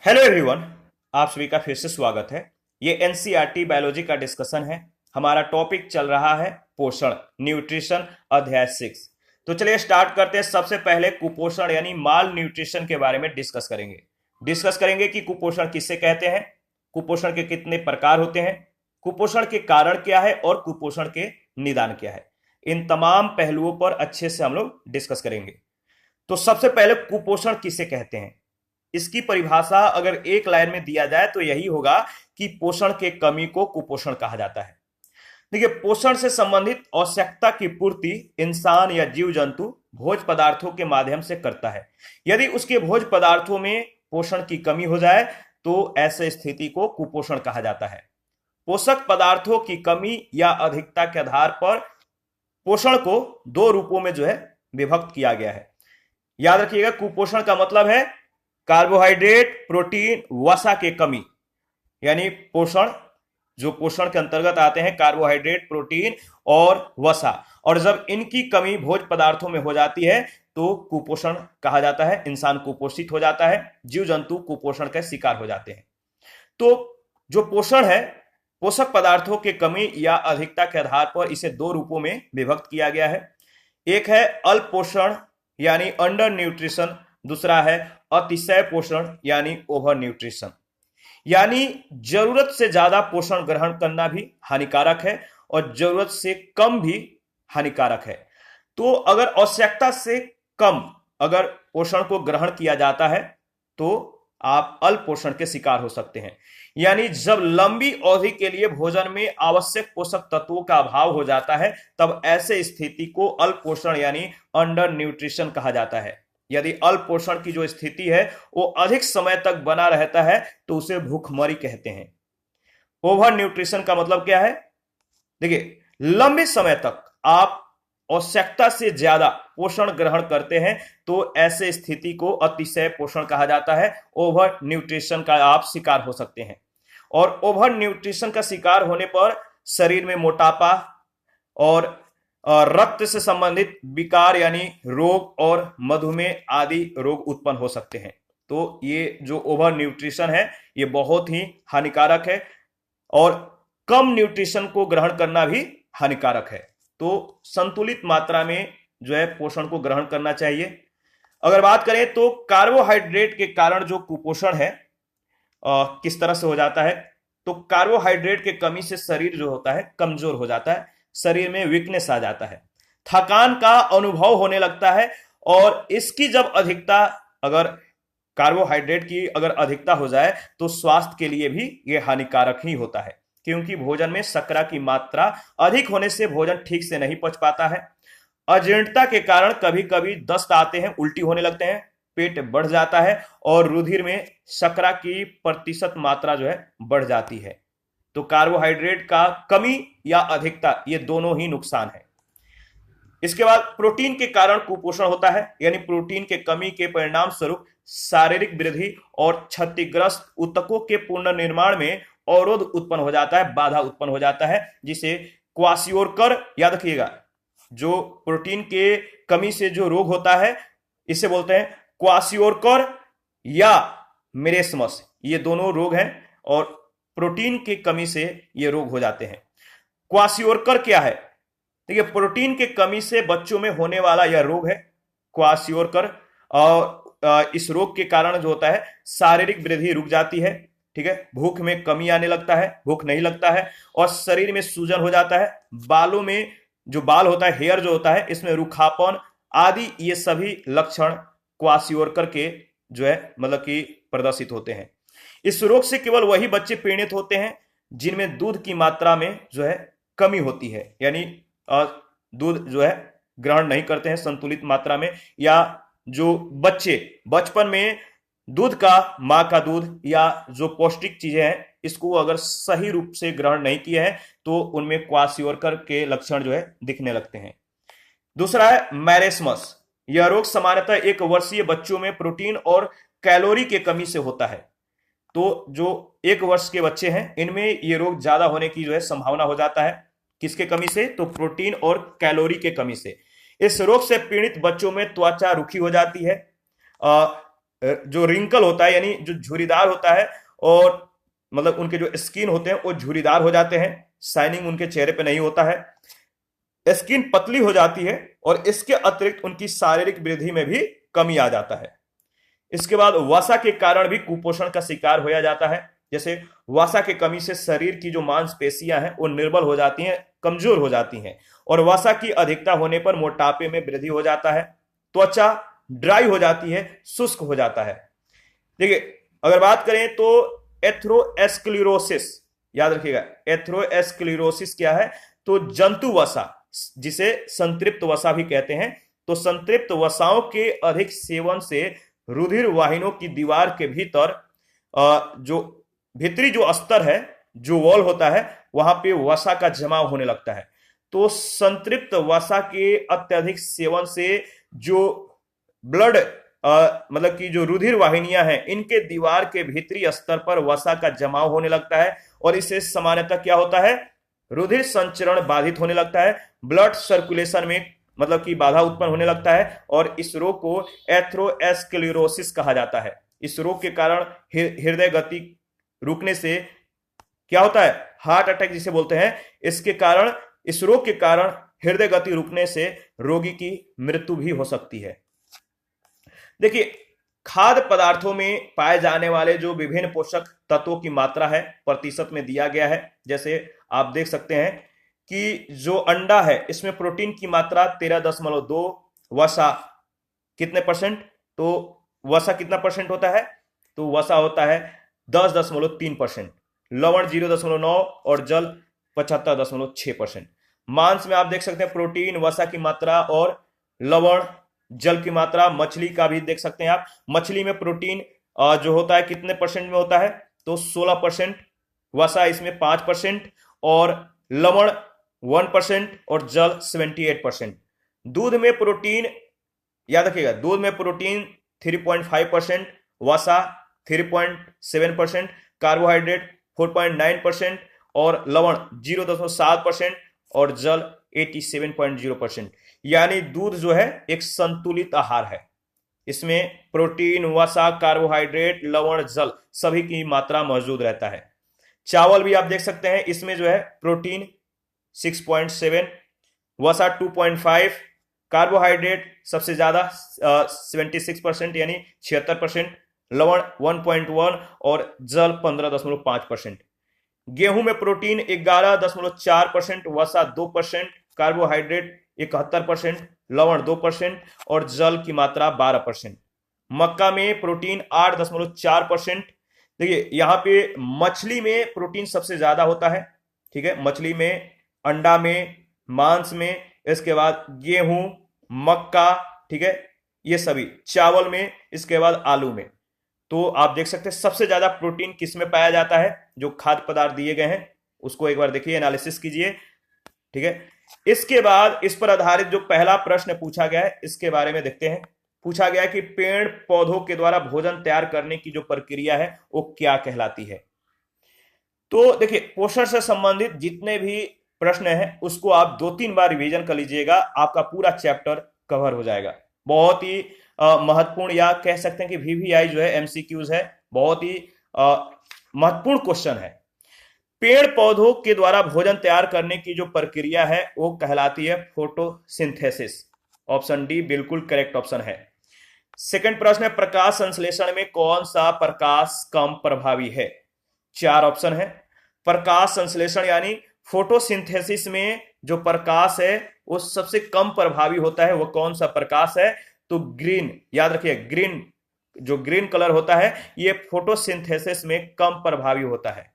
Hello everyone. आप सभी का फिर से स्वागत है। ये एनसीईआरटी बायोलॉजी का डिस्कशन है। हमारा टॉपिक चल रहा है पोषण, न्यूट्रिशन, अध्याय 6। तो चलिए स्टार्ट करते हैं। सबसे पहले कुपोषण यानी माल न्यूट्रिशन के बारे में डिस्कस करेंगे कि कुपोषण किससे कहते हैं, कुपोषण के कितने प्रकार होते हैं, कुपोषण के कारण क्या है और कुपोषण के निदान क्या है। इन तमाम पहलुओं पर अच्छे से हम लोग डिस्कस करेंगे। तो सबसे पहले कुपोषण किसे कहते हैं, इसकी परिभाषा अगर एक लाइन में दिया जाए तो यही होगा कि पोषण के कमी को कुपोषण कहा जाता है। देखिए, पोषण से संबंधित आवश्यकता की पूर्ति इंसान या जीव जंतु भोज्य पदार्थों के माध्यम से करता है। यदि उसके भोज्य पदार्थों में पोषण की कमी हो जाए तो ऐसे स्थिति को कुपोषण कहा जाता है। पोषक पदार्थों की कमी या अधिकता के आधार पर पोषण को दो रूपों में विभक्त किया गया है। याद रखिएगा, कुपोषण का मतलब है कार्बोहाइड्रेट, प्रोटीन, वसा के कमी, यानी पोषण जो पोषण के अंतर्गत आते हैं कार्बोहाइड्रेट, प्रोटीन और वसा, और जब इनकी कमी भोज्य पदार्थों में हो जाती है तो कुपोषण कहा जाता है। इंसान कुपोषित हो जाता है, जीव जंतु कुपोषण के शिकार हो जाते हैं। तो जो पोषण है, पोषक पदार्थों की कमी या अधिकता के आधार पर इसे दो रूपों में विभक्त किया गया है। एक है अल्प पोषण यानी अंडर न्यूट्रिशन, दूसरा है अतिशय पोषण यानी ओवर न्यूट्रिशन। यानी जरूरत से ज्यादा पोषण ग्रहण करना भी हानिकारक है और जरूरत से कम भी हानिकारक है। तो अगर आवश्यकता से कम अगर पोषण को ग्रहण किया जाता है तो आप अल्प पोषण के शिकार हो सकते हैं। यानी जब लंबी अवधि के लिए भोजन में आवश्यक पोषक तत्वों का अभाव हो जाता है तब ऐसे स्थिति को अल्प पोषण यानी अंडर न्यूट्रिशन कहा जाता है। यदि अल्प पोषण की जो स्थिति है वो अधिक समय तक बना रहता है तो उसे भूखमरी कहते हैं। ओवर न्यूट्रिशन का मतलब क्या है? देखिए, लंबे समय तक आप आवश्यकता से ज्यादा पोषण ग्रहण करते हैं तो ऐसे स्थिति को अतिशय पोषण कहा जाता है। ओवर न्यूट्रिशन का आप शिकार हो सकते हैं और ओवर न्यूट्रिशन का शिकार होने पर शरीर में मोटापा और रक्त से संबंधित विकार यानी रोग और मधुमेह आदि रोग उत्पन्न हो सकते हैं। तो ये जो ओवर न्यूट्रिशन है ये बहुत ही हानिकारक है और कम न्यूट्रिशन को ग्रहण करना भी हानिकारक है। तो संतुलित मात्रा में पोषण को ग्रहण करना चाहिए। अगर बात करें तो कार्बोहाइड्रेट के कारण जो कुपोषण है किस तरह से हो जाता है, तो कार्बोहाइड्रेट के कमी से शरीर जो होता है कमजोर हो जाता है, शरीर में वीकनेस आ जाता है, थकान का अनुभव होने लगता है और इसकी जब अधिकता अगर कार्बोहाइड्रेट की अगर अधिकता हो जाए तो स्वास्थ्य के लिए भी यह हानिकारक ही होता है, क्योंकि भोजन में शर्करा की मात्रा अधिक होने से भोजन ठीक से नहीं पच पाता है। अजीर्णता के कारण कभी कभी दस्त आते हैं, उल्टी होने लगते हैं, पेट बढ़ जाता है और रुधिर में शर्करा की प्रतिशत मात्रा बढ़ जाती है। तो कार्बोहाइड्रेट का कमी या अधिकता ये दोनों ही नुकसान है। इसके बाद प्रोटीन के कारण कुपोषण होता है, यानी प्रोटीन के कमी के परिणाम स्वरूप शारीरिक वृद्धि और क्षतिग्रस्त ऊतकों के पुनर्निर्माण में अवरोध उत्पन्न हो जाता है, बाधा उत्पन्न हो जाता है, जिसे क्वासियोरकर, याद रखिएगा, जो प्रोटीन के कमी से जो रोग होता है इसे बोलते हैं क्वासियोरकर या मेरेस्मस। ये दोनों रोग हैं और प्रोटीन की कमी से ये रोग हो जाते हैं। क्वासियोरकर क्या है? देखिए, प्रोटीन की कमी से बच्चों में होने वाला यह रोग है क्वासियोरकर। और इस रोग के कारण जो होता है शारीरिक वृद्धि रुक जाती है, ठीक है, भूख में कमी आने लगता है, भूख नहीं लगता है और शरीर में सूजन हो जाता है। बालों में जो बाल होता है, हेयर जो होता है, इसमें रूखापन आदि ये सभी लक्षण क्वासियोरकर के मतलब कि प्रदर्शित होते हैं। इस रोग से केवल वही बच्चे पीड़ित होते हैं जिनमें दूध की मात्रा में कमी होती है, यानी दूध ग्रहण नहीं करते हैं संतुलित मात्रा में, या जो बच्चे बचपन में दूध का, माँ का दूध या जो पौष्टिक चीजें हैं इसको अगर सही रूप से ग्रहण नहीं किए हैं तो उनमें क्वासियोरकर के लक्षण दिखने लगते हैं। दूसरा है मैरेस्मस। यह रोग सामान्यतः 1 वर्षीय बच्चों में प्रोटीन और कैलोरी के कमी से होता है। तो जो 1 वर्ष के बच्चे हैं इनमें यह रोग ज्यादा होने की संभावना हो जाता है। किसके कमी से? तो प्रोटीन और कैलोरी के कमी से। इस रोग से पीड़ित बच्चों में त्वचा रूखी हो जाती है, जो रिंकल होता है यानी जो झुर्रीदार होता है, और मतलब उनके जो स्किन होते हैं वो झुर्रीदार हो जाते हैं, शाइनिंग उनके चेहरे पे नहीं होता है, स्किन पतली हो जाती है, और इसके अतिरिक्त उनकी शारीरिक वृद्धि में भी कमी आ जाता है। इसके बाद वसा के कारण भी कुपोषण का शिकार होया जाता है। जैसे वसा की कमी से शरीर की जो मांसपेशियां हैं वो निर्बल हो जाती हैं, कमजोर हो जाती हैं, और वसा की अधिकता होने पर मोटापे में वृद्धि हो जाता है, त्वचा ड्राई हो जाती है, शुष्क हो जाता है। देखिए, अगर बात करें तो एथेरोस्क्लेरोसिस, याद रखिएगा, एथेरोस्क्लेरोसिस क्या है, तो जंतु वसा, जिसे संतृप्त वसा भी कहते हैं, तो संतृप्त वसाओं के अधिक सेवन से रुधिर वाहिनियों की दीवार के भीतर जो भीतरी जो स्तर है, जो वॉल होता है, वहां पे वसा का जमाव होने लगता है। तो संतृप्त वसा के अत्यधिक सेवन से जो ब्लड मतलब कि जो रुधिर वाहिनियां हैं, इनके दीवार के भीतरी स्तर पर वसा का जमाव होने लगता है, और इससे सामान्यतः क्या होता है, रुधिर संचरण बाधित होने लगता है, ब्लड सर्कुलेशन में मतलब कि बाधा उत्पन्न होने लगता है, और इस रोग को एथेरोस्क्लेरोसिस कहा जाता है। इस रोग के कारण हृदय गति रुकने से क्या होता है, हार्ट अटैक जिसे बोलते हैं, इसके कारण, इस रोग के कारण हृदय गति रुकने से रोगी की मृत्यु भी हो सकती है। देखिए, खाद्य पदार्थों में पाए जाने वाले जो विभिन्न पोषक तत्वों की मात्रा है प्रतिशत में दिया गया है। जैसे आप देख सकते हैं कि जो अंडा है इसमें प्रोटीन की मात्रा 13.2, वसा कितने परसेंट, तो वसा कितना परसेंट होता है, तो वसा होता है 10.3%, लवण 0.9 और जल 75.6%। मांस में आप देख सकते हैं प्रोटीन, वसा की मात्रा और लवण, जल की मात्रा। मछली का भी देख सकते हैं आप, मछली में प्रोटीन जो होता है कितने परसेंट में होता है, तो 16%, वसा इसमें 5%, और लवण 1% और जल 78%। दूध में प्रोटीन, याद रखिएगा, दूध में प्रोटीन 3.5%, वसा 3.7%, कार्बोहाइड्रेट 4.9% और लवण 0.7% और जल 87.0%। यानी दूध जो है एक संतुलित आहार है, इसमें प्रोटीन, वसा, कार्बोहाइड्रेट, लवण, जल सभी की मात्रा मौजूद रहता है। चावल भी आप देख सकते हैं, इसमें जो है प्रोटीन 6.7, वसा 2.5, कार्बोहाइड्रेट सबसे ज्यादा 76% यानी 76%, लवण 1.1 और जल 15.5%। गेहूं में प्रोटीन 11.4%, वसा 2%, कार्बोहाइड्रेट 71%, लवण 2% और जल की मात्रा 12%। मक्का में प्रोटीन 8.4%। देखिए, यहां पे मछली में प्रोटीन सबसे ज्यादा होता है, ठीक है, मछली में, अंडा में, मांस में, इसके बाद गेहूं, मक्का, ठीक है, ये सभी, चावल में, इसके बाद आलू में। तो आप देख सकते हैं सबसे ज्यादा प्रोटीन किस में पाया जाता है, जो खाद्य पदार्थ दिए गए हैं उसको एक बार देखिए, एनालिसिस कीजिए, ठीक है। इसके बाद इस पर आधारित जो पहला प्रश्न पूछा गया है इसके बारे में देखते हैं। पूछा गया है कि पेड़ पौधों के द्वारा भोजन तैयार करने की जो प्रक्रिया है वो क्या कहलाती है। तो देखिए, पोषण से संबंधित जितने भी प्रश्न हैं उसको आप 2-3 बार रिवीजन कर लीजिएगा, आपका पूरा चैप्टर कवर हो जाएगा। बहुत ही महत्वपूर्ण, या कह सकते हैं कि वीवीआई जो है, एमसीक्यूज है, बहुत ही महत्वपूर्ण क्वेश्चन है। पेड़ पौधों के द्वारा भोजन तैयार करने की जो प्रक्रिया है वो कहलाती है फोटोसिंथेसिस। ऑप्शन डी बिल्कुल करेक्ट ऑप्शन है। सेकंड प्रश्न है, प्रकाश संश्लेषण में कौन सा प्रकाश कम प्रभावी है। 4 ऑप्शन है। प्रकाश संश्लेषण यानी फोटोसिंथेसिस में जो प्रकाश है वो सबसे कम प्रभावी होता है, वो कौन सा प्रकाश है, तो ग्रीन, याद रखिए, ग्रीन, जो ग्रीन कलर होता है ये फोटोसिंथेसिस में कम प्रभावी होता है।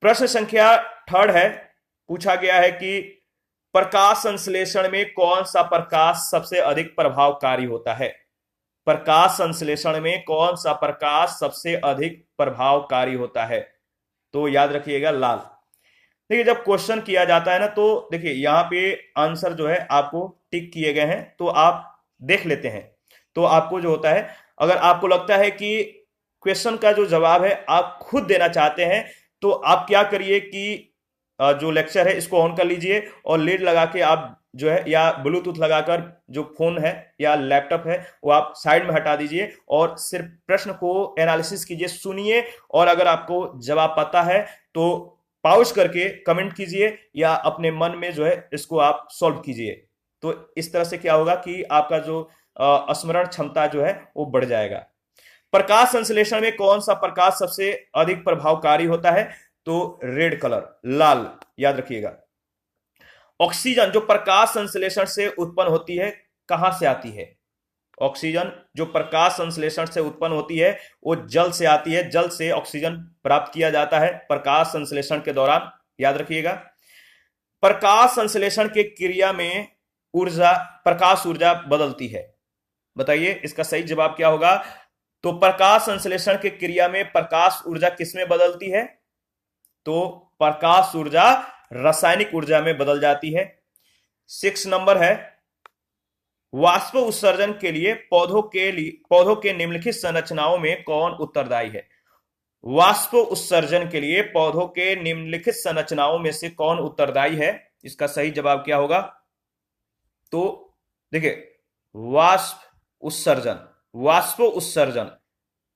प्रश्न संख्या 3 है, पूछा गया है कि प्रकाश संश्लेषण में कौन सा प्रकाश सबसे अधिक प्रभावकारी होता है। प्रकाश संश्लेषण में कौन सा प्रकाश सबसे अधिक प्रभावकारी होता है, तो याद रखिएगा लाल। देखिए, जब क्वेश्चन किया जाता है ना, तो देखिए यहां पे आंसर जो है आपको टिक किए गए हैं, तो आप देख लेते हैं। तो आपको जो होता है, अगर आपको लगता है कि क्वेश्चन का जो जवाब है आप खुद देना चाहते हैं, तो आप क्या करिए कि जो लेक्चर है इसको ऑन कर लीजिए और लीड लगा के आप जो है या ब्लूटूथ लगाकर जो फोन है या लैपटॉप है वो आप साइड में हटा दीजिए और सिर्फ प्रश्न को एनालिसिस कीजिए, सुनिए, और अगर आपको जवाब पता है तो पॉज करके कमेंट कीजिए या अपने मन में जो है इसको आप सॉल्व कीजिए। तो इस तरह से क्या होगा कि आपका जो स्मरण क्षमता जो है वो बढ़ जाएगा। प्रकाश संश्लेषण में कौन सा प्रकाश सबसे अधिक प्रभावकारी होता है? तो रेड कलर, लाल, याद रखिएगा। ऑक्सीजन जो प्रकाश संश्लेषण से उत्पन्न होती है कहां से आती है? ऑक्सीजन जो प्रकाश संश्लेषण से उत्पन्न होती है वो जल से आती है। जल से ऑक्सीजन प्राप्त किया जाता है प्रकाश संश्लेषण के दौरान, याद रखिएगा। प्रकाश संश्लेषण के क्रिया में ऊर्जा, प्रकाश ऊर्जा बदलती है। बताइए इसका सही जवाब क्या होगा? तो प्रकाश संश्लेषण के क्रिया में प्रकाश ऊर्जा किसमें बदलती है? तो प्रकाश ऊर्जा रासायनिक ऊर्जा में बदल जाती है। 6 नंबर है, वाष्प उत्सर्जन के लिए पौधों के निम्नलिखित संरचनाओं में कौन उत्तरदायी है? वाष्प उत्सर्जन के लिए पौधों के निम्नलिखित संरचनाओं में से कौन उत्तरदायी है? इसका सही जवाब क्या होगा? तो देखिए वाष्प उत्सर्जन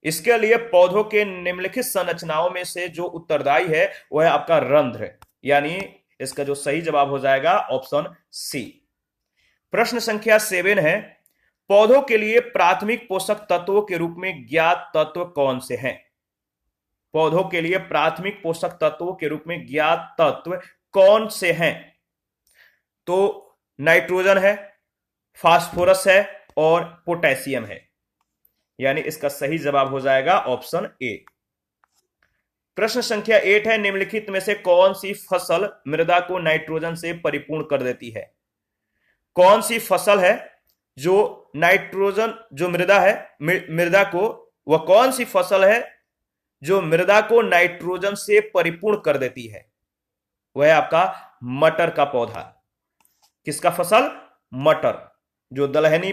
इसके लिए पौधों के निम्नलिखित संरचनाओं में से जो उत्तरदायी है वह है आपका रंध्र, यानी इसका जो सही जवाब हो जाएगा ऑप्शन सी। प्रश्न संख्या 7 है, पौधों के लिए प्राथमिक पोषक तत्वों के रूप में ज्ञात तत्व कौन से हैं? पौधों के लिए प्राथमिक पोषक तत्वों के रूप में ज्ञात तत्व कौन से हैं? तो नाइट्रोजन है, फास्फोरस है और पोटेशियम है, यानी इसका सही जवाब हो जाएगा ऑप्शन ए। प्रश्न संख्या 8 है, निम्नलिखित में से कौन सी फसल मृदा को नाइट्रोजन से परिपूर्ण कर देती है? कौन सी फसल है जो नाइट्रोजन, जो मृदा है, मृदा को, वह कौन सी फसल है जो मृदा को नाइट्रोजन से परिपूर्ण कर देती है? वह आपका मटर का पौधा। किसका फसल? मटर। जो दलहनी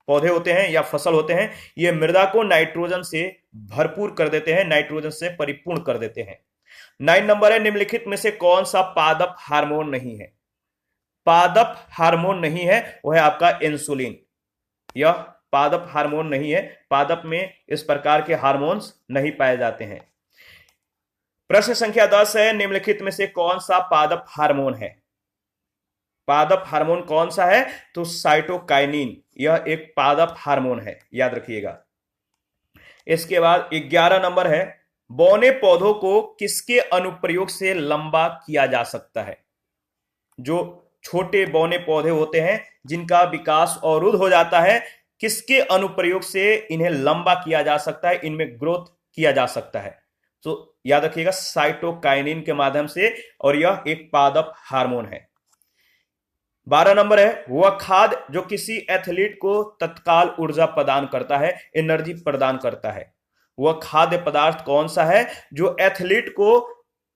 पौधे होते हैं या फसल होते हैं, ये मृदा को नाइट्रोजन से भरपूर कर देते हैं, नाइट्रोजन से परिपूर्ण कर देते हैं। 9 नंबर है, निम्नलिखित में से कौन सा पादप हार्मोन नहीं है? पादप हार्मोन नहीं है वह है आपका इंसुलिन। यह पादप हार्मोन नहीं है, पादप में इस प्रकार के हार्मोन्स नहीं पाए जाते हैं। प्रश्न संख्या 10 है, निम्नलिखित में से कौन सा पादप हार्मोन है? पादप हार्मोन कौन सा है? तो साइटोकाइनिन, यह एक पादप हार्मोन है, याद रखिएगा। इसके बाद 11 नंबर है, बौने पौधों को किसके अनुप्रयोग से लंबा किया जा सकता है? जो छोटे बौने पौधे होते हैं जिनका विकास अवरुद्ध हो जाता है, किसके अनुप्रयोग से इन्हें लंबा किया जा सकता है, इनमें ग्रोथ किया जा सकता है? तो याद रखिएगा साइटोकाइनिन के माध्यम से, और यह एक पादप हार्मोन है। 12 नंबर है, वह खाद्य जो किसी एथलीट को तत्काल ऊर्जा प्रदान करता है, एनर्जी प्रदान करता है, वह खाद्य पदार्थ कौन सा है जो एथलीट को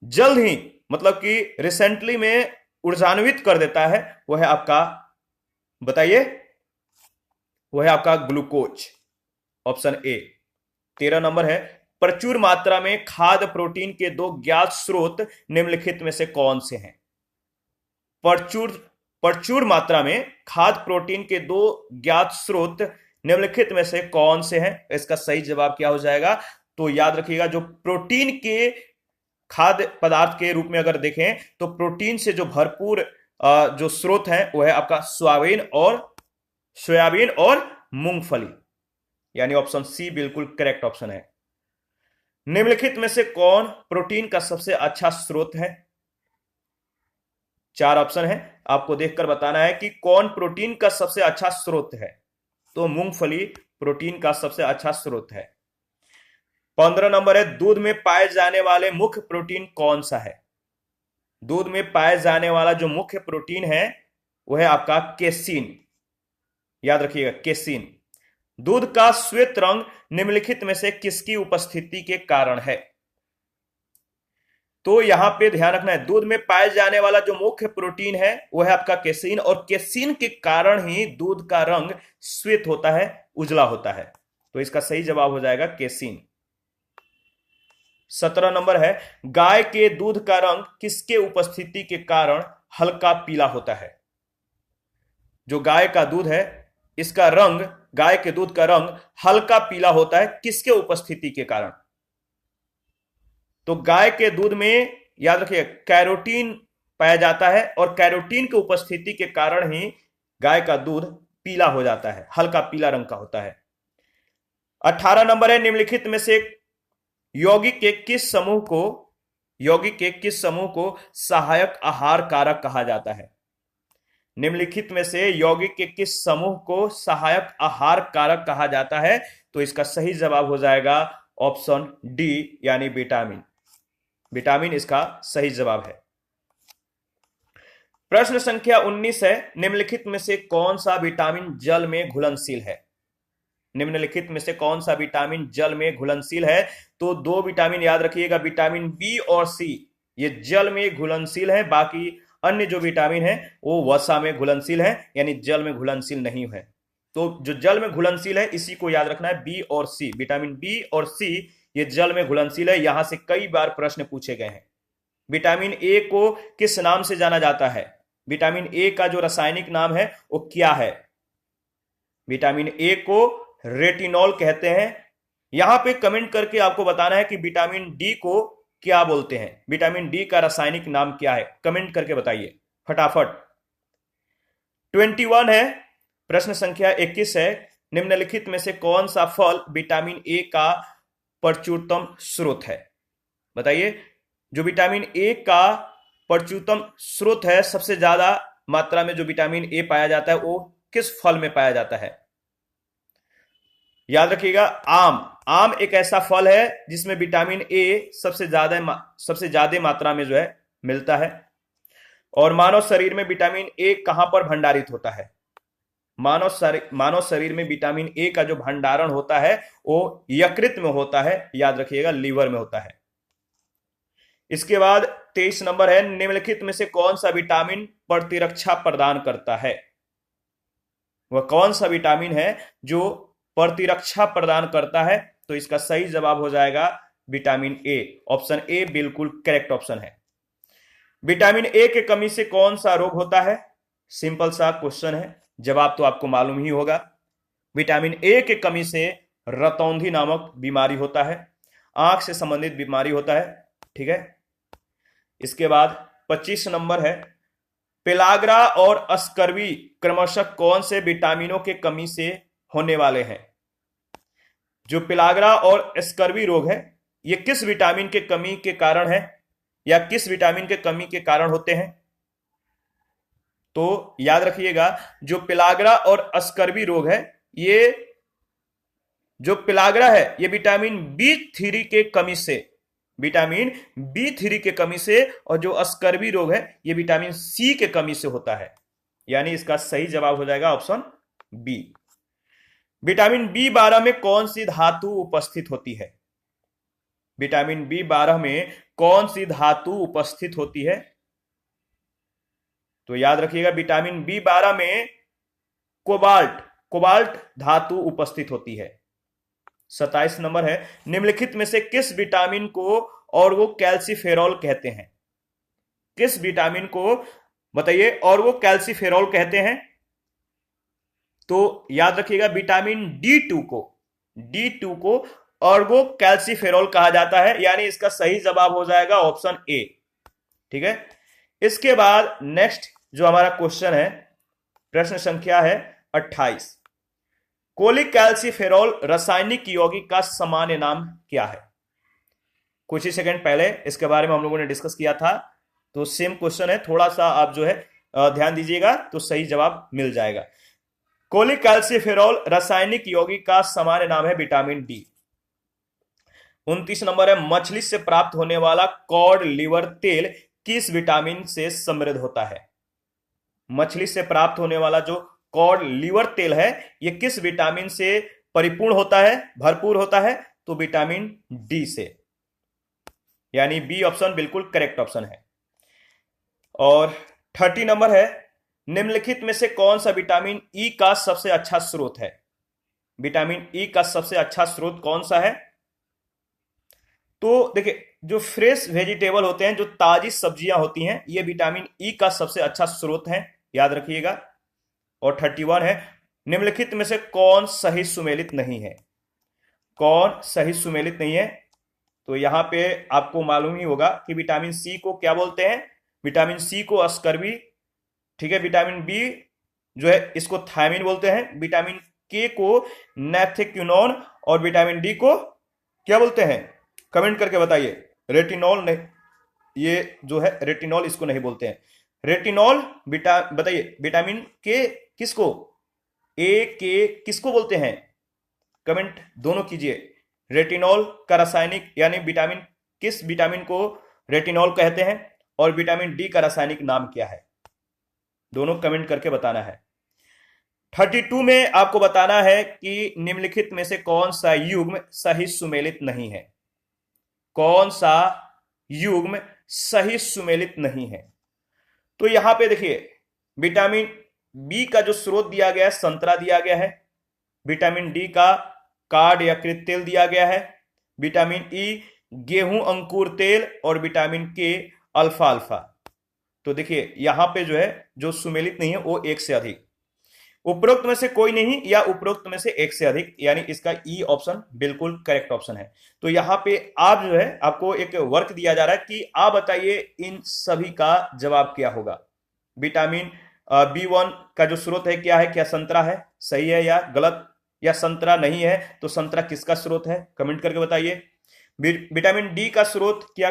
जल्द ही, मतलब कि रिसेंटली में ऊर्जान्वित कर देता है? वह है आपका, बताइए, वह है आपका ग्लूकोज, ऑप्शन ए। 13 नंबर है, प्रचुर मात्रा में खाद्य प्रोटीन के 2 ज्ञात स्रोत निम्नलिखित में से कौन से हैं? प्रचुर मात्रा में खाद्य प्रोटीन के 2 ज्ञात स्रोत निम्नलिखित में से कौन से हैं? इसका सही जवाब क्या हो जाएगा? तो याद रखिएगा, जो प्रोटीन के खाद्य पदार्थ के रूप में अगर देखें तो प्रोटीन से जो भरपूर जो स्रोत है वह है आपका सोयाबीन और मूंगफली, यानी ऑप्शन सी बिल्कुल करेक्ट ऑप्शन है। निम्नलिखित में से कौन प्रोटीन का सबसे अच्छा स्रोत है? 4 ऑप्शन है, आपको देखकर बताना है कि कौन प्रोटीन का सबसे अच्छा स्रोत है। तो मूंगफली प्रोटीन का सबसे अच्छा स्रोत है। 15 नंबर है, दूध में पाए जाने वाले मुख्य प्रोटीन कौन सा है? दूध में पाए जाने वाला जो मुख्य प्रोटीन है वह है आपका केसीन, याद रखिएगा केसीन। दूध का श्वेत रंग निम्नलिखित में से किसकी उपस्थिति के कारण है? तो यहां पे ध्यान रखना है, दूध में पाए जाने वाला जो मुख्य प्रोटीन है वह है आपका केसीन, और केसीन के कारण ही दूध का रंग श्वेत होता है, उजला होता है। तो इसका सही जवाब हो जाएगा केसीन। 17 नंबर है, गाय के दूध का रंग किसके उपस्थिति के कारण हल्का पीला होता है? जो गाय का दूध है, इसका रंग, गाय के दूध का रंग हल्का पीला होता है, किसके उपस्थिति के कारण? तो गाय के दूध में याद रखिए कैरोटीन पाया जाता है, और कैरोटीन की उपस्थिति के कारण ही गाय का दूध पीला हो जाता है, हल्का पीला रंग का होता है। 18 नंबर है, निम्नलिखित में से यौगिक के किस समूह को सहायक आहार कारक कहा जाता है? निम्नलिखित में से यौगिक के किस समूह को सहायक आहार कारक कहा जाता है? तो इसका सही जवाब हो जाएगा ऑप्शन डी, यानी विटामिन। विटामिन इसका सही जवाब है। प्रश्न संख्या 19 है, निम्नलिखित में से कौन सा विटामिन जल में घुलनशील है? निम्नलिखित में से कौन सा विटामिन जल में घुलनशील है? तो दो विटामिन याद रखिएगा, विटामिन बी और सी, ये जल में घुलनशील है, बाकी अन्य जो विटामिन है वो वसा में घुलनशील है, यानी जल में घुलनशील नहीं है। तो जो जल में घुलनशील है इसी को याद रखना है, बी और सी, विटामिन बी और सी ये जल में घुलनशील है। यहां से कई बार प्रश्न पूछे गए हैं। विटामिन ए को किस नाम से जाना जाता है? विटामिन ए का जो रासायनिक नाम है वो क्या है? विटामिन ए को रेटिनॉल कहते हैं। यहां पे कमेंट करके आपको बताना है कि विटामिन डी को क्या बोलते हैं, विटामिन डी का रासायनिक नाम क्या है, कमेंट करके बताइए फटाफट। 21 है, प्रश्न संख्या 21 है, निम्नलिखित में से कौन सा फल विटामिन ए का प्रचुरतम स्रोत है? बताइए, जो विटामिन ए का प्रचुरतम स्रोत है, सबसे ज्यादा मात्रा में जो विटामिन ए पाया जाता है वो किस फल में पाया जाता है? याद रखिएगा, आम एक ऐसा फल है जिसमें विटामिन ए सबसे ज्यादा मात्रा में जो है मिलता है। और मानव शरीर में विटामिन ए कहां पर भंडारित होता है? मानव शरीर में विटामिन ए का जो भंडारण होता है वो यकृत में होता है, याद रखिएगा लीवर में होता है। इसके बाद 23 नंबर है, निम्नलिखित में से कौन सा विटामिन प्रतिरक्षा प्रदान करता है? वह कौन सा विटामिन है जो प्रतिरक्षा प्रदान करता है? तो इसका सही जवाब हो जाएगा विटामिन ए। ऑप्शन ए बिल्कुल करेक्ट ऑप्शन है। विटामिन ए के कमी से कौन सा रोग होता है? सिंपल सा क्वेश्चन है, जवाब तो आपको मालूम ही होगा। विटामिन ए के कमी से रतौंधी नामक बीमारी होता है, आंख से संबंधित बीमारी होता है। ठीक है। इसके बाद 25 नंबर है, पेलाग्रा और स्कर्वी क्रमशः कौन से विटामिनों के कमी से होने वाले हैं? जो पेलाग्रा और स्कर्वी रोग है ये किस विटामिन के कमी के कारण है, या किस विटामिन के कमी के कारण होते हैं? तो याद रखिएगा, जो पेलाग्रा और स्कर्वी रोग है, ये जो पेलाग्रा है ये विटामिन बी3 के कमी से, विटामिन बी3 के कमी से, और जो स्कर्वी रोग है ये विटामिन सी के कमी से होता है, यानी इसका सही जवाब हो जाएगा ऑप्शन बी। विटामिन बी12 में कौन सी धातु उपस्थित होती है? विटामिन बी12 में कौन सी धातु उपस्थित होती है? तो याद रखिएगा, विटामिन बी12 में कोबाल्ट धातु उपस्थित होती है। 27 नंबर है, निम्नलिखित में से किस विटामिन को और वो कैल्सीफेरॉल कहते हैं? किस विटामिन को बताइए और वो कैल्सीफेरॉल कहते हैं? तो याद रखिएगा, विटामिन D2 को ऑर्गो कैल्सीफेरॉल कहा जाता है, यानी इसका सही जवाब हो जाएगा ऑप्शन ए। ठीक है। इसके बाद नेक्स्ट जो हमारा क्वेश्चन है, प्रश्न संख्या है 28, कोलिकैल्सीफेरॉल रासायनिक यौगिक का सामान्य नाम क्या है? कुछ ही सेकंड पहले इसके बारे में हम लोगों ने डिस्कस किया था, तो सेम क्वेश्चन है, थोड़ा सा आप जो है ध्यान दीजिएगा तो सही जवाब मिल जाएगा। कोलिकैल्सीफेरॉल रासायनिक यौगिक का सामान्य नाम है विटामिन डी। 29 नंबर है, मछली से प्राप्त होने वाला कॉड लिवर तेल किस विटामिन से समृद्ध होता है? मछली से प्राप्त होने वाला जो कॉड लिवर तेल है यह किस विटामिन से परिपूर्ण होता है, भरपूर होता है? तो विटामिन डी से, यानी बी ऑप्शन बिल्कुल करेक्ट ऑप्शन है। और 30 नंबर है, निम्नलिखित में से कौन सा विटामिन ई का सबसे अच्छा स्रोत है? विटामिन ई का सबसे अच्छा स्रोत कौन सा है? तो देखिए, जो फ्रेश वेजिटेबल होते हैं, जो ताजी सब्जियां होती हैं, ये विटामिन ई का सबसे अच्छा स्रोत है, याद रखिएगा। और 31 है, निम्नलिखित में से कौन सही सुमेलित नहीं है? कौन सही सुमेलित नहीं है? तो यहां पे आपको मालूम ही होगा कि विटामिन सी को क्या बोलते हैं? विटामिन सी को अस्कर्बी, ठीक है। विटामिन बी जो है इसको थायमिन बोलते हैं। विटामिन के को नेथेक्विनोन और विटामिन डी को क्या बोलते हैं? कमेंट करके बताइए। रेटिनॉल नहीं, ये जो है रेटिनॉल, इसको नहीं बोलते हैं। रेटिनॉल बताइए, विटामिन के किसको, ए के किसको बोलते हैं? कमेंट दोनों कीजिए। रेटिनॉल का रासायनिक यानी विटामिन, किस विटामिन को रेटिनॉल कहते हैं, और विटामिन डी का रासायनिक नाम क्या है? दोनों कमेंट करके बताना है। 32 में आपको बताना है कि निम्नलिखित में से कौन सा युग्म सही सुमेलित नहीं है? कौन सा युग्म सही सुमेलित नहीं है? तो यहां पे देखिए, विटामिन बी का जो स्रोत दिया गया है संतरा दिया गया है, विटामिन डी का कार्ड या कृत तेल दिया गया है, विटामिन ई गेहूं अंकुर तेल, और विटामिन के अल्फा अल्फा। तो देखिए यहां पे जो है जो सुमेलित नहीं है वो एक से अधिक, उपरोक्त में से कोई नहीं या उपरोक्त में से एक से अधिक, यानी इसका ई ऑप्शन बिल्कुल करेक्ट ऑप्शन है। तो यहां पे आप जो है, आपको एक वर्क दिया जा रहा है कि आप बताइए इन सभी का जवाब क्या होगा। विटामिन B1 का जो स्रोत है क्या है? क्या संतरा है? सही है या गलत? या संतरा नहीं है तो संतरा किसका स्रोत है? कमेंट करके बताइए। विटामिन डी का स्रोत क्या,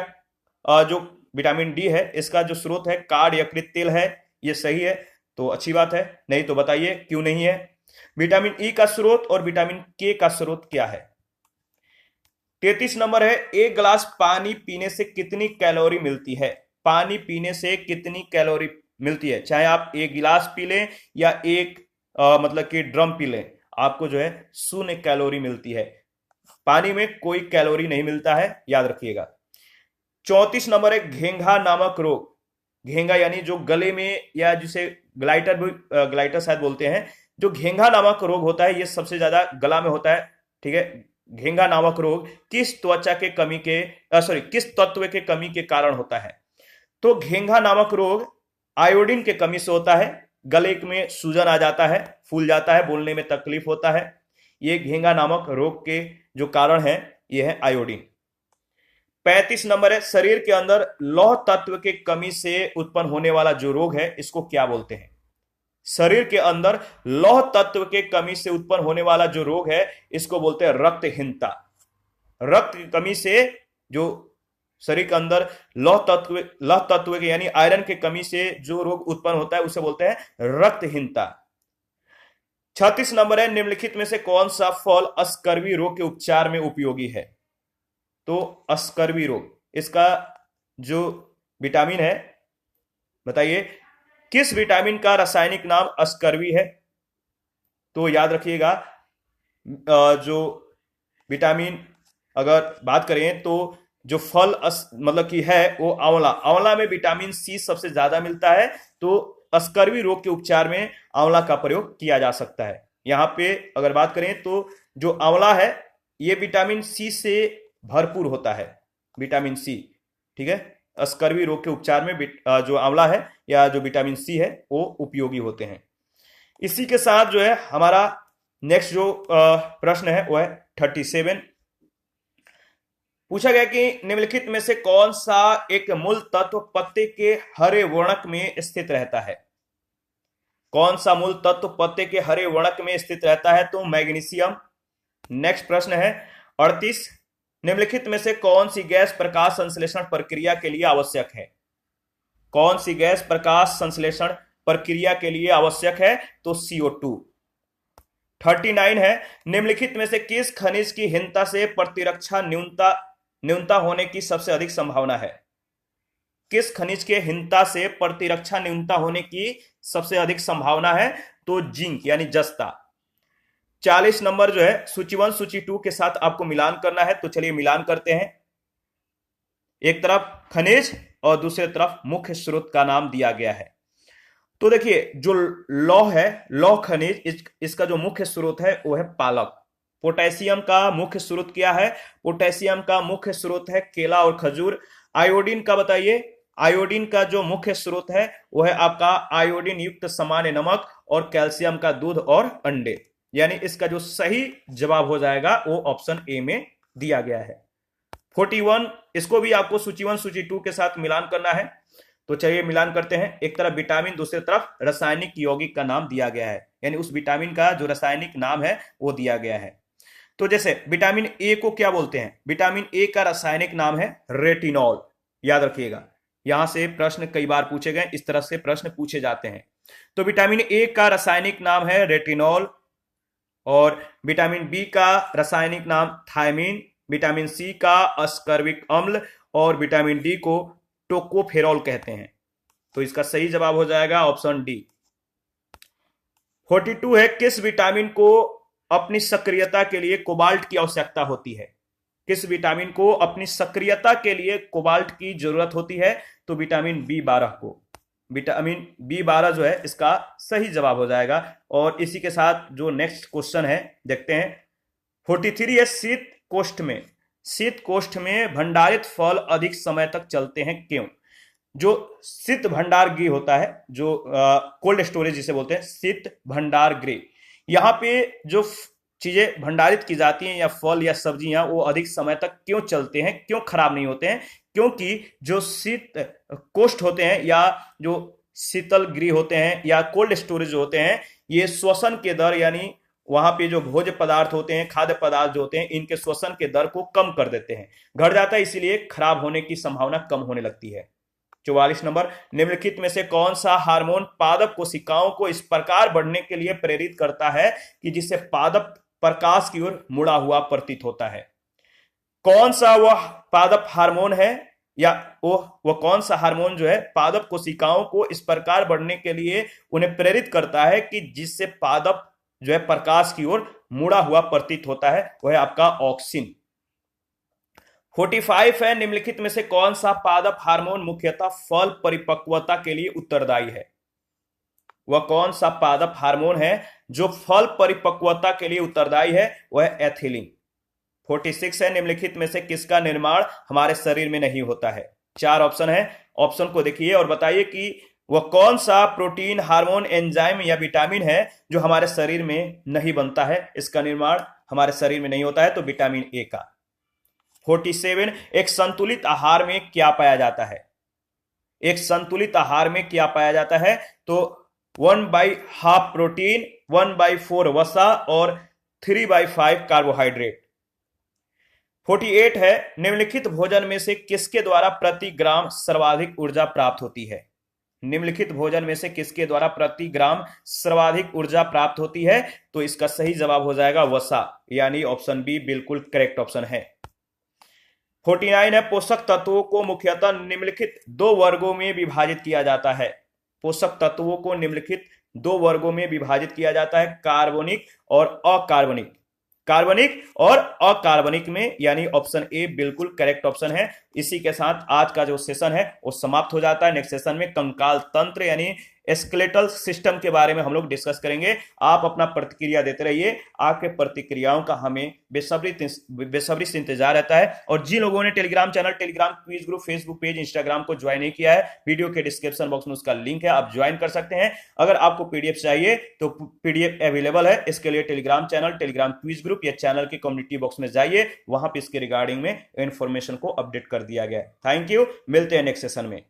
जो विटामिन डी है इसका जो स्रोत है कार्ड या कृत तेल है, ये सही है तो अच्छी बात है, नहीं तो बताइए क्यों नहीं है। विटामिन ई का स्रोत और विटामिन के का स्रोत क्या है? 33 नंबर है, एक गिलास पानी पीने से कितनी कैलोरी मिलती है? पानी पीने से कितनी कैलोरी मिलती है? चाहे आप एक गिलास पी लें या एक मतलब कि ड्रम पी लें, आपको जो है 0 कैलोरी मिलती है। पानी में कोई कैलोरी नहीं मिलता है, याद रखिएगा। 34 नंबर है, घेंघा नामक रोग। घेंघा यानी जो गले में, या जिसे ग्लाइटर शायद बोलते हैं, जो घेंघा नामक रोग होता है ये सबसे ज्यादा गला में होता है, ठीक है। घेंघा नामक रोग किस त्वचा के कमी के किस तत्व के कमी के कारण होता है? तो घेंघा नामक रोग आयोडीन के कमी से होता है। गले में सूजन आ जाता है, फूल जाता है, बोलने में तकलीफ होता है। ये घेंघा नामक रोग के जो कारण है ये है आयोडीन। 35 नंबर है, शरीर के अंदर लौह तत्व के कमी से उत्पन्न होने वाला जो रोग है इसको क्या बोलते हैं? शरीर के अंदर लौह तत्व के कमी से उत्पन्न होने वाला जो रोग है इसको बोलते हैं रक्तहीनता। रक्त की कमी से जो शरीर के अंदर लौह तत्व के यानी आयरन के कमी से जो रोग उत्पन्न होता है उसे बोलते हैं रक्तहीनता। 36 नंबर है, निम्नलिखित में से कौन सा फल अस्कर्वी रोग के उपचार में उपयोगी है? तो अस्कर्वी रोग, इसका जो विटामिन है बताइए, किस विटामिन का रासायनिक नाम अस्कर्वी है? तो याद रखिएगा, जो विटामिन अगर बात करें तो जो फल मतलब कि है वो आंवला। आंवला में विटामिन सी सबसे ज्यादा मिलता है, तो अस्कर्वी रोग के उपचार में आंवला का प्रयोग किया जा सकता है। यहां पे अगर बात करें तो जो आंवला है ये विटामिन सी से भरपूर होता है, विटामिन सी, ठीक है। अस्कर्वी रोग के उपचार में जो आंवला है या जो विटामिन सी है वो उपयोगी होते हैं। इसी के साथ जो है हमारा नेक्स्ट जो प्रश्न है वो है 37। पूछा गया कि निम्नलिखित में से कौन सा एक मूल तत्व पत्ते के हरे वर्णक में स्थित रहता है? कौन सा मूल तत्व पत्ते के हरे वर्णक में स्थित रहता है? तो मैग्नीशियम। नेक्स्ट प्रश्न है 38, निम्नलिखित में से कौन सी गैस प्रकाश संश्लेषण प्रक्रिया के लिए आवश्यक है? कौन सी गैस प्रकाश संश्लेषण प्रक्रिया के लिए आवश्यक है? तो CO2। 39 है, निम्नलिखित में से किस खनिज की हीनता से प्रतिरक्षा न्यूनता होने की सबसे अधिक संभावना है? किस खनिज के हीनता से प्रतिरक्षा न्यूनता होने की सबसे अधिक संभावना है? तो जिंक यानी जस्ता। 40 नंबर जो है सूची 1 सूची 2 के साथ आपको मिलान करना है, तो चलिए मिलान करते हैं। एक तरफ खनिज और दूसरे तरफ मुख्य स्रोत का नाम दिया गया है। तो देखिए जो लौह है, लौह खनिज, इसका जो मुख्य स्रोत है वो है पालक। पोटेशियम का मुख्य स्रोत क्या है? पोटेशियम का मुख्य स्रोत है केला और खजूर। आयोडीन का बताइए, आयोडीन का जो मुख्य स्रोत है वो है आपका आयोडीन युक्त सामान्य नमक और कैल्शियम का दूध और अंडे। यानी इसका जो सही जवाब हो जाएगा वो ऑप्शन ए में दिया गया है। 41, इसको भी आपको सूची 1 सूची 2 के साथ मिलान करना है। तो चलिए मिलान करते हैं। एक तरफ विटामिन, दूसरी तरफ रासायनिक यौगिक का नाम दिया गया है, यानी उस विटामिन का जो रासायनिक नाम है वो दिया गया है। तो जैसे विटामिन ए को क्या बोलते हैं? विटामिन ए का रासायनिक नाम है रेटिनॉल। याद रखिएगा, यहां से प्रश्न कई बार पूछे गए, इस तरह से प्रश्न पूछे जाते हैं। तो विटामिन ए का रासायनिक नाम है रेटिनॉल, और विटामिन बी का रासायनिक नाम थायमीन, विटामिन सी का अस्कर्बिक अम्ल, और विटामिन डी को टोकोफेरॉल कहते हैं। तो इसका सही जवाब हो जाएगा ऑप्शन डी। 42 है, किस विटामिन को अपनी सक्रियता के लिए कोबाल्ट की आवश्यकता होती है? किस विटामिन को अपनी सक्रियता के लिए कोबाल्ट की जरूरत होती है? तो विटामिन B12 को। विटामिन B12 जो है इसका सही जवाब हो जाएगा। और इसी के साथ जो नेक्स्ट क्वेश्चन है देखते हैं। 43 है, शीत कोष्ठ में भंडारित फल अधिक समय तक चलते हैं क्यों? जो शीत भंडार गृह होता है, जो कोल्ड स्टोरेज जिसे बोलते हैं, शीत भंडार गृह, यहाँ पे जो चीजें भंडारित की जाती हैं या फल या सब्जियां वो अधिक समय तक क्यों चलते हैं, क्यों खराब नहीं होते हैं? क्योंकि जो शीत कोष्ठ होते हैं या जो शीतल गृह होते हैं या कोल्ड स्टोरेज होते हैं, ये श्वसन के दर, यानी वहां पे जो भोज्य पदार्थ होते हैं, खाद्य पदार्थ जो होते हैं, इनके श्वसन के दर को कम कर देते हैं, घट जाता है, इसीलिए खराब होने की संभावना कम होने लगती है। 44 नंबर, निम्नलिखित में से कौन सा हार्मोन पादप कोशिकाओं को इस प्रकार बढ़ने के लिए प्रेरित करता है कि जिससे पादप प्रकाश की ओर मुड़ा हुआ प्रतीत होता है? कौन सा वह पादप हार्मोन है, या वो कौन सा हार्मोन जो है पादप कोशिकाओं को इस प्रकार बढ़ने के लिए उन्हें प्रेरित करता है कि जिससे पादप जो है प्रकाश की ओर मुड़ा हुआ प्रतीत होता है? वह है आपका ऑक्सिन। 45 है, निम्नलिखित में से कौन सा पादप हार्मोन मुख्यतः फल परिपक्वता के लिए उत्तरदायी है? वह कौन सा पादप हार्मोन है जो फल परिपक्वता के लिए उत्तरदायी है? वह है एथिलीन। 46 है, निम्नलिखित में से किसका निर्माण हमारे शरीर में नहीं होता है? 4 ऑप्शन है, ऑप्शन को देखिए और बताइए कि वह कौन सा प्रोटीन, हार्मोन, एंजाइम या विटामिन है जो हमारे शरीर में नहीं बनता है, इसका निर्माण हमारे शरीर में नहीं होता है? तो विटामिन ए का। 47, एक संतुलित आहार में क्या पाया जाता है? एक संतुलित आहार में क्या पाया जाता है? तो 1/2 प्रोटीन, 1/4 वसा और 3/5 कार्बोहाइड्रेट। 48 है, निम्नलिखित भोजन में से किसके द्वारा प्रति ग्राम सर्वाधिक ऊर्जा प्राप्त होती है? निम्नलिखित भोजन में से किसके द्वारा प्रति ग्राम सर्वाधिक ऊर्जा प्राप्त होती है? तो इसका सही जवाब हो जाएगा वसा, यानी ऑप्शन बी बिल्कुल करेक्ट ऑप्शन है। 49 है, पोषक तत्वों को मुख्यतः निम्नलिखित 2 वर्गों में विभाजित किया जाता है। पोषक तत्वों को निम्नलिखित 2 वर्गों में विभाजित किया जाता है, कार्बनिक और अकार्बनिक। कार्बनिक और अकार्बनिक में, यानी ऑप्शन ए बिल्कुल करेक्ट ऑप्शन है। इसी के साथ आज का जो सेशन है वो समाप्त हो जाता है। नेक्स्ट सेशन में कंकाल तंत्र यानी स्केलेटल सिस्टम के बारे में हम लोग डिस्कस करेंगे। आप अपना प्रतिक्रिया देते रहिए, आपके प्रतिक्रियाओं का हमें बेसब्री से इंतजार रहता है। और जिन लोगों ने Telegram channel, Telegram quiz group, Facebook page, Instagram को ज्वाइन नहीं किया है, वीडियो के डिस्क्रिप्शन बॉक्स में उसका लिंक है, आप ज्वाइन कर सकते हैं। अगर आपको पीडीएफ चाहिए तो पीडीएफ अवेलेबल है। इसके लिए Telegram channel, Telegram quiz group या चैनल के कम्युनिटी बॉक्स में जाइए, वहां पर इसके रिगार्डिंग में इंफॉर्मेशन को अपडेट कर दिया गया है। थैंक यू, मिलते हैं नेक्स्ट सेशन में।